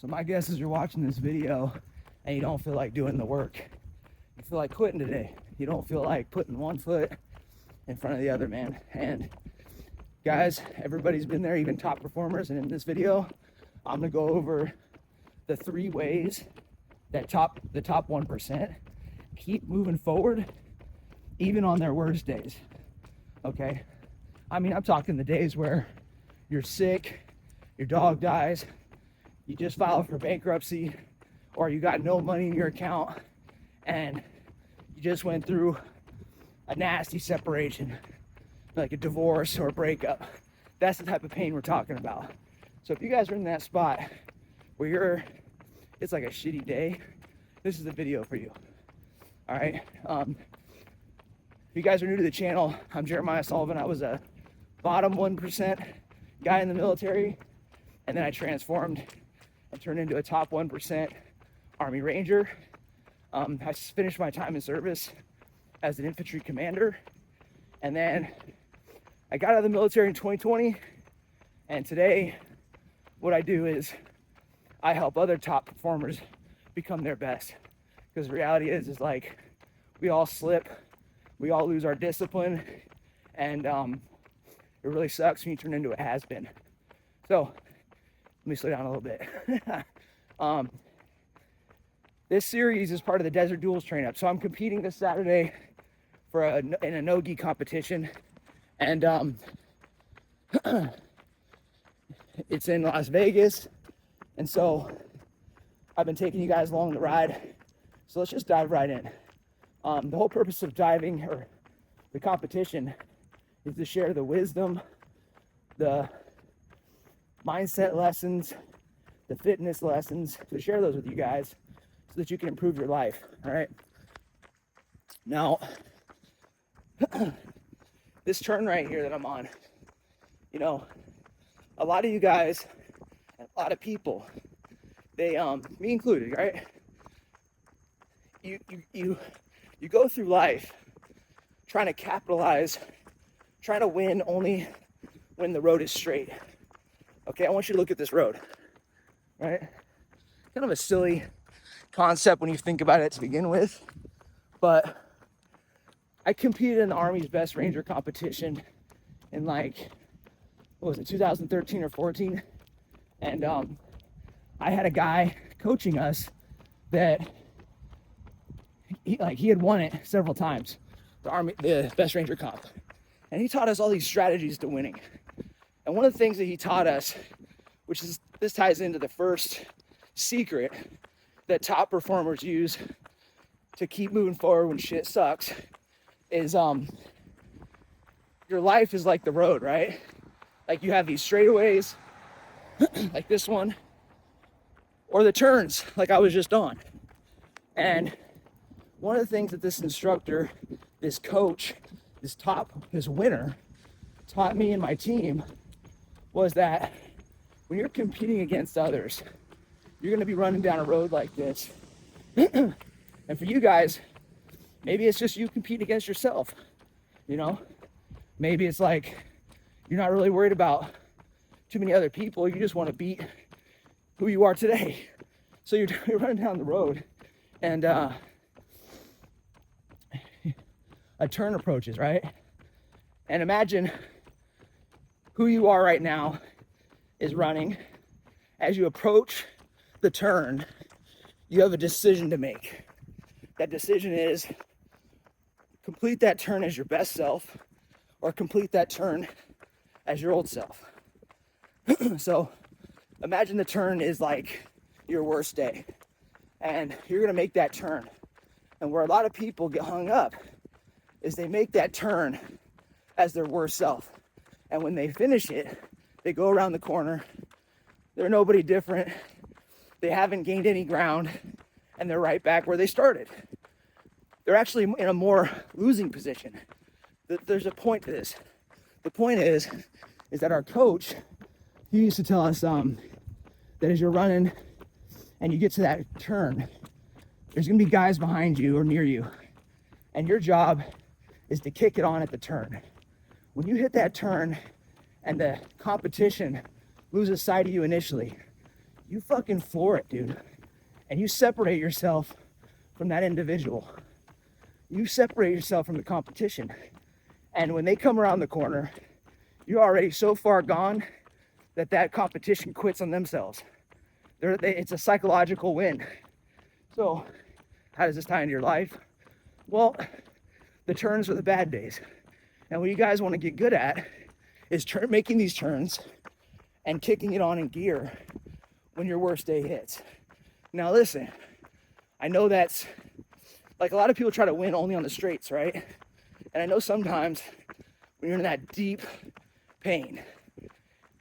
So my guess is you're watching this video and you don't feel like doing the work. You feel like quitting today. You don't feel like putting one foot in front of the other, man. And guys, everybody's been there, even top performers. And in this video, I'm gonna go over the 3 ways that the top 1% keep moving forward, even on their worst days. Okay? I mean, I'm talking the days where you're sick, your dog dies, you just filed for bankruptcy, or you got no money in your account, and you just went through a nasty separation, like a divorce or a breakup. That's the type of pain we're talking about. So if you guys are in that spot where it's like a shitty day, this is the video for you. All right. If you guys are new to the channel, I'm Jeremiah Sullivan. I was a bottom 1% guy in the military, and then I transformed and turned into a top 1% Army Ranger. I finished my time in service as an Infantry Commander, and then I got out of the military in 2020, and today what I do is I help other top performers become their best, because the reality is like we all slip, we all lose our discipline, and it really sucks when you turn into a has-been. So let me slow down a little bit. This series is part of the Desert Duels train up. So I'm competing this Saturday for in a no-gi competition, and it's in Las Vegas. And so I've been taking you guys along the ride. So let's just dive right in. The whole purpose of diving, or the competition, is to share the wisdom, the mindset lessons, the fitness lessons, to share those with you guys so that you can improve your life. All right. Now, this turn right here that I'm on, you know, a lot of you guys, a lot of people, they, me included, right? You go through life trying to capitalize, trying to win only when the road is straight. Okay, I want you to look at this road, right? Kind of a silly concept when you think about it to begin with, but I competed in the Army's Best Ranger competition in like, what was it, 2013 or 14? And I had a guy coaching us that he had won it several times, the Best Ranger comp, and he taught us all these strategies to winning. And one of the things that he taught us, this ties into the first secret that top performers use to keep moving forward when shit sucks, is your life is like the road, right? Like you have these straightaways, like this one, or the turns, like I was just on. And one of the things that this instructor, this coach, this winner, taught me and my team was that when you're competing against others, you're gonna be running down a road like this. And for you guys, maybe it's just you compete against yourself, you know? Maybe it's like you're not really worried about too many other people, you just wanna beat who you are today. So you're running down the road, and a turn approaches, right? And imagine who you are right now is running. As you approach the turn, you have a decision to make. That decision is complete that turn as your best self, or complete that turn as your old self. So imagine the turn is like your worst day, and you're gonna make that turn. And where a lot of people get hung up is they make that turn as their worst self. And when they finish it, they go around the corner, they're nobody different, they haven't gained any ground, and they're right back where they started. They're actually in a more losing position. There's a point to this. The point is that our coach, he used to tell us that as you're running and you get to that turn, there's gonna be guys behind you or near you, and your job is to kick it on at the turn. When you hit that turn and the competition loses sight of you initially, you fucking floor it, dude. And you separate yourself from that individual. You separate yourself from the competition. And when they come around the corner, you're already so far gone that that competition quits on themselves. It's a psychological win. So how does this tie into your life? Well, the turns are the bad days. And what you guys want to get good at is making these turns and kicking it on in gear when your worst day hits. Now listen, I know that's like a lot of people try to win only on the straights, right? And I know sometimes when you're in that deep pain,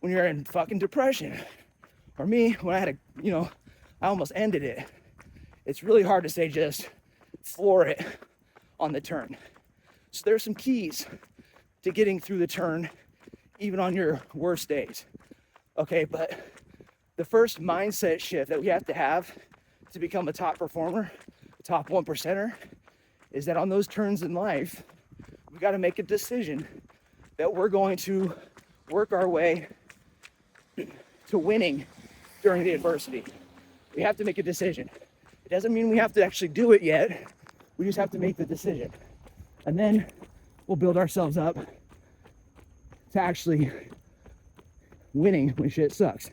when you're in fucking depression, or me, when I had I almost ended it. It's really hard to say just floor it on the turn. So there's some keys to getting through the turn, even on your worst days. Okay, but the first mindset shift that we have to become a top performer, a top 1%er, is that on those turns in life, we got to make a decision that we're going to work our way to winning during the adversity. We have to make a decision. It doesn't mean we have to actually do it yet. We just have to make the decision. And then we'll build ourselves up to actually winning when shit sucks.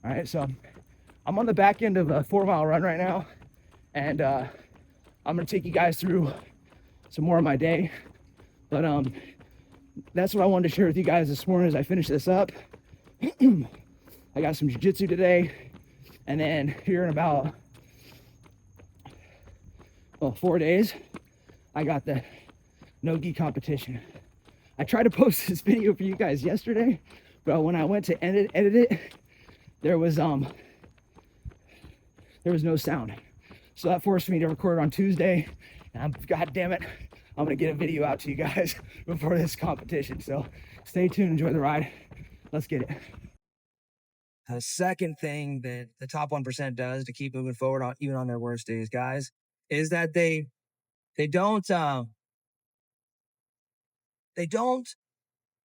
All right, so I'm on the back end of a 4-mile run right now, and I'm gonna take you guys through some more of my day. But that's what I wanted to share with you guys this morning as I finish this up. I got some jiu-jitsu today, and then here in about 4 days, I got the no-gi competition. I tried to post this video for you guys yesterday, but when I went to edit it, there was no sound. So that forced me to record on Tuesday. And God damn it, I'm gonna get a video out to you guys before this competition. So stay tuned, enjoy the ride. Let's get it. The second thing that the top 1% does to keep moving forward on even on their worst days, guys, is that they don't they don't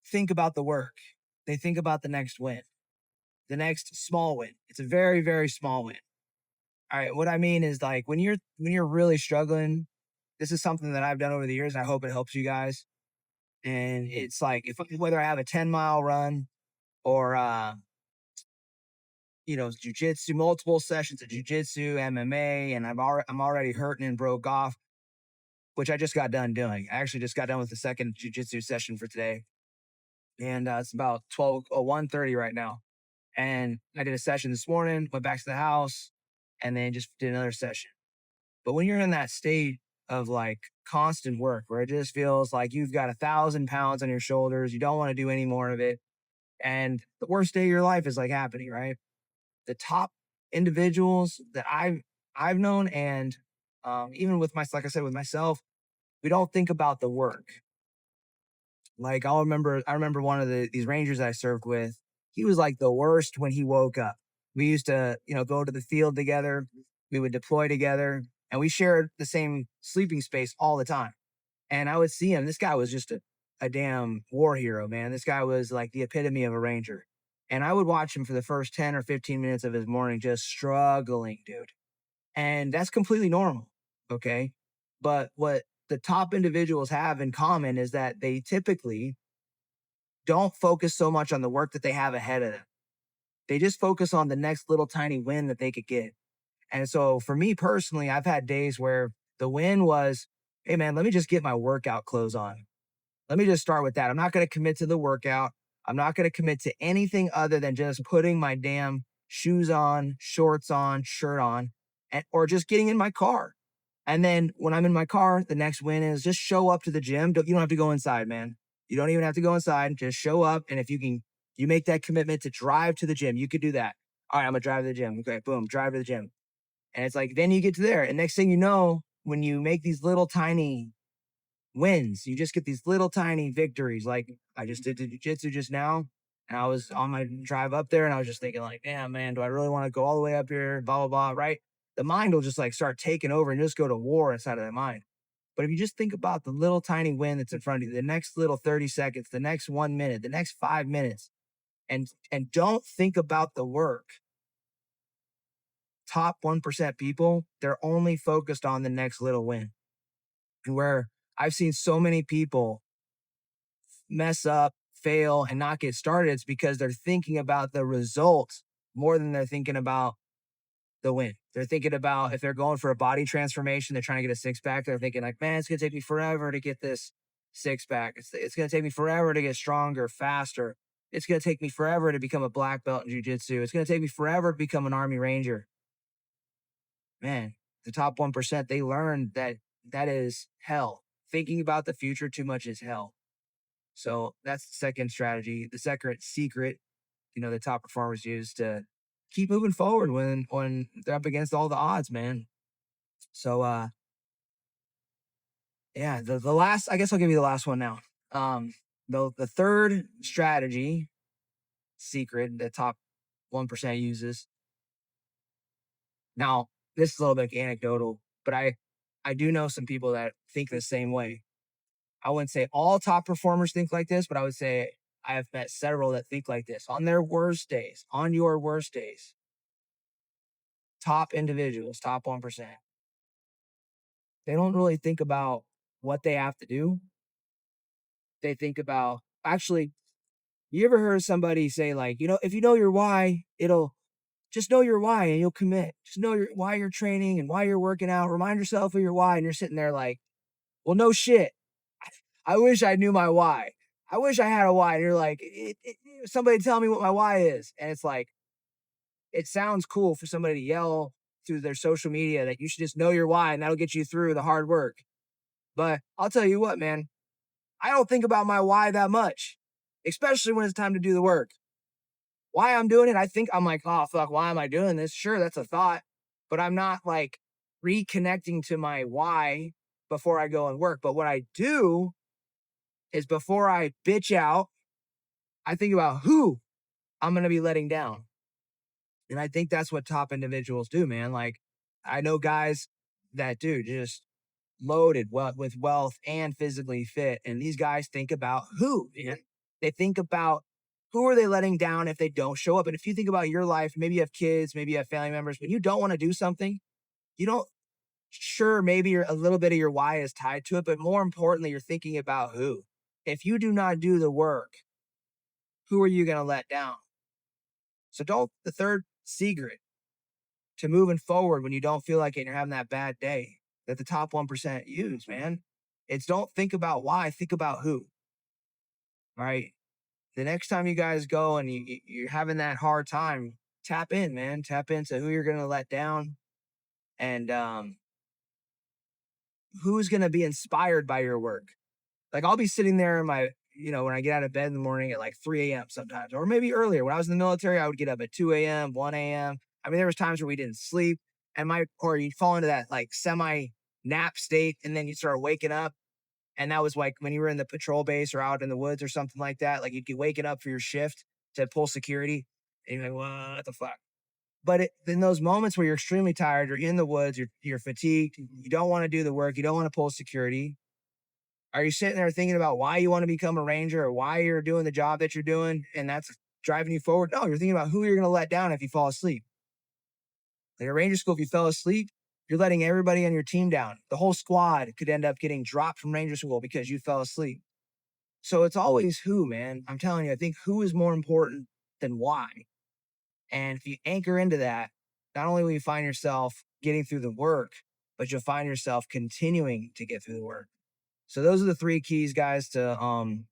think about the work. They think about the next win, the next small win. It's a very, very small win. All right. What I mean is like when you're really struggling, this is something that I've done over the years, and I hope it helps you guys. And it's like if whether I have a 10-mile run or jujitsu, multiple sessions of jujitsu, MMA, and I'm already hurting and broke off, which I just got done doing. I actually just got done with the second jujitsu session for today, and it's about 1:30 right now. And I did a session this morning, went back to the house, and then just did another session. But when you're in that state of like constant work where it just feels like you've got 1,000 pounds on your shoulders, you don't want to do any more of it, and the worst day of your life is like happening, right? The top individuals that I've known, and even with like I said, with myself, we don't think about the work. Like I remember one of these rangers I served with. He was like the worst when he woke up. We used to, go to the field together. We would deploy together, and we shared the same sleeping space all the time. And I would see him. This guy was just a damn war hero, man. This guy was like the epitome of a ranger. And I would watch him for the first 10 or 15 minutes of his morning, just struggling, dude. And that's completely normal. Okay. But what the top individuals have in common is that they typically don't focus so much on the work that they have ahead of them. They just focus on the next little tiny win that they could get. And so for me personally, I've had days where the win was, hey man, let me just get my workout clothes on. Let me just start with that. I'm not going to commit to the workout. I'm not going to commit to anything other than just putting my damn shoes on, shorts on, shirt on, or just getting in my car. And then when I'm in my car, the next win is just show up to the gym. You don't have to go inside, man. You don't even have to go inside. Just show up. And if you make that commitment to drive to the gym, you could do that. All right, I'm going to drive to the gym. Okay, boom, drive to the gym. And it's like, then you get to there. And next thing you know, when you make these little tiny wins, you just get these little tiny victories. Like I just did the jiu-jitsu just now, and I was on my drive up there, and I was just thinking like, damn man, do I really want to go all the way up here? Blah, blah, blah. Right. The mind will just like start taking over and just go to war inside of that mind. But if you just think about the little tiny win that's in front of you, the next little 30 seconds, the next 1 minute, the next 5 minutes, and don't think about the work, top 1% people, they're only focused on the next little win. And where I've seen so many people mess up, fail, and not get started, it's because they're thinking about the results more than they're thinking about the win. They're thinking about if they're going for a body transformation, they're trying to get a six pack. They're thinking like, man, it's gonna take me forever to get this six pack. It's gonna take me forever to get stronger, faster. It's gonna take me forever to become a black belt in jujitsu. It's gonna take me forever to become an army ranger. Man, the top 1%, they learned that that is hell. Thinking about the future too much is hell. So that's the second strategy. The second secret, the top performers use to keep moving forward when they're up against all the odds, man. So yeah, the last, I guess I'll give you the last one now. The third strategy secret that top 1% uses. Now, this is a little bit anecdotal, but I do know some people that think the same way. I wouldn't say all top performers think like this, but I would say I have met several that think like this on their worst days, on your worst days. Top individuals, top 1%. They don't really think about what they have to do. They think about, actually, you ever heard somebody say, like, if you know your why, it'll just know your why and you'll commit. Just know why you're training and why you're working out. Remind yourself of your why. And you're sitting there like, well, no shit. I wish I knew my why. I wish I had a why. And you're like, somebody tell me what my why is. And it's like, it sounds cool for somebody to yell through their social media that you should just know your why and that'll get you through the hard work. But I'll tell you what, man, I don't think about my why that much, especially when it's time to do the work. Why I'm doing it, I think I'm like, oh, fuck, why am I doing this? Sure, that's a thought, but I'm not like reconnecting to my why before I go and work. But what I do is before I bitch out, I think about who I'm going to be letting down. And I think that's what top individuals do, man. Like, I know guys that do just loaded with wealth and physically fit. And these guys think about who, man. They think about who are they letting down if they don't show up. And if you think about your life, maybe you have kids, maybe you have family members, but you don't want to do something, you don't, sure, maybe a little bit of your why is tied to it, but more importantly, you're thinking about who. If you do not do the work, who are you going to let down? So the third secret to moving forward when you don't feel like it and you're having that bad day that the top 1% use, man. It's don't think about why, think about who. Right? The next time you guys go and you're having that hard time, tap in, man. Tap into who you're going to let down and who's going to be inspired by your work. Like I'll be sitting there in my, when I get out of bed in the morning at like 3 a.m. sometimes, or maybe earlier. When I was in the military, I would get up at 2 a.m., 1 a.m. I mean, there was times where we didn't sleep or you'd fall into that like semi nap state and then you start waking up. And that was like when you were in the patrol base or out in the woods or something like that. Like you'd get waking up for your shift to pull security. And you're like, what the fuck? But in those moments where you're extremely tired, you're in the woods, you're fatigued, you don't want to do the work, you don't want to pull security. Are you sitting there thinking about why you want to become a ranger or why you're doing the job that you're doing and that's driving you forward? No, you're thinking about who you're going to let down if you fall asleep. Like a ranger school, if you fell asleep, you're letting everybody on your team down. The whole squad could end up getting dropped from ranger school because you fell asleep. So it's always who, man. I'm telling you, I think who is more important than why. And if you anchor into that, not only will you find yourself getting through the work, but you'll find yourself continuing to get through the work. So those are the three keys, guys, to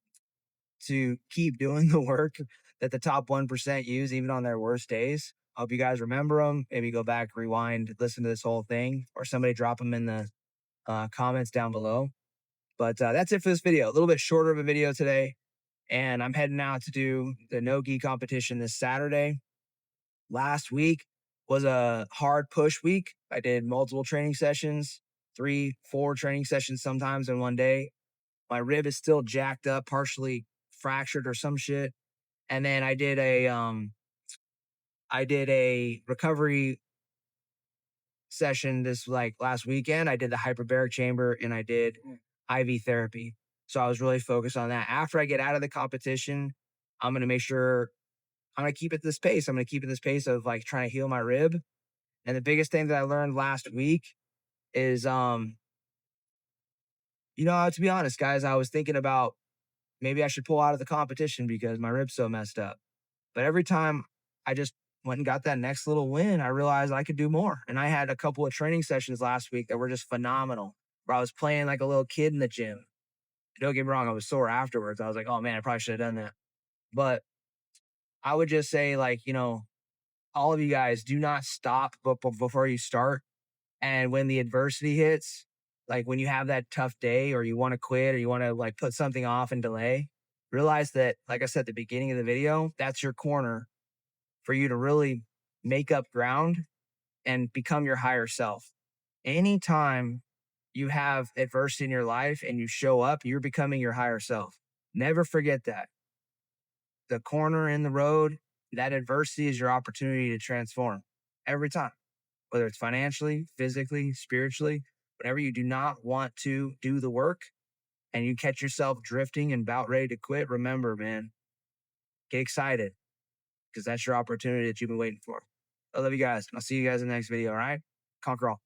keep doing the work that the top 1% use even on their worst days. I hope you guys remember them. Maybe go back, rewind, listen to this whole thing, or somebody drop them in the comments down below. But that's it for this video. A little bit shorter of a video today. And I'm heading out to do the no-gi competition this Saturday. Last week was a hard push week. I did multiple training sessions, 3, 4 training sessions sometimes in one day. My rib is still jacked up, partially fractured or some shit. And then I did a recovery session this like last weekend. I did the hyperbaric chamber and I did IV therapy. So I was really focused on that. After I get out of the competition, I'm going to make sure I'm going to keep at this pace. I'm going to keep at this pace of like trying to heal my rib And the biggest thing that I learned last week is, to be honest, guys, I was thinking about maybe I should pull out of the competition because my rib's so messed up. But every time I just went and got that next little win, I realized I could do more. And I had a couple of training sessions last week that were just phenomenal, where I was playing like a little kid in the gym. Don't get me wrong, I was sore afterwards. I was like, oh man, I probably should have done that. But I would just say, like, all of you guys, do not stop before you start. And when the adversity hits, like when you have that tough day or you want to quit or you want to like put something off and delay, realize that, like I said at the beginning of the video, that's your corner for you to really make up ground and become your higher self. Anytime you have adversity in your life and you show up, you're becoming your higher self. Never forget that. The corner in the road, that adversity is your opportunity to transform every time, whether it's financially, physically, spiritually, whenever you do not want to do the work and you catch yourself drifting and about ready to quit, remember, man, get excited because that's your opportunity that you've been waiting for. I love you guys. I'll see you guys in the next video. All right. Conquer all.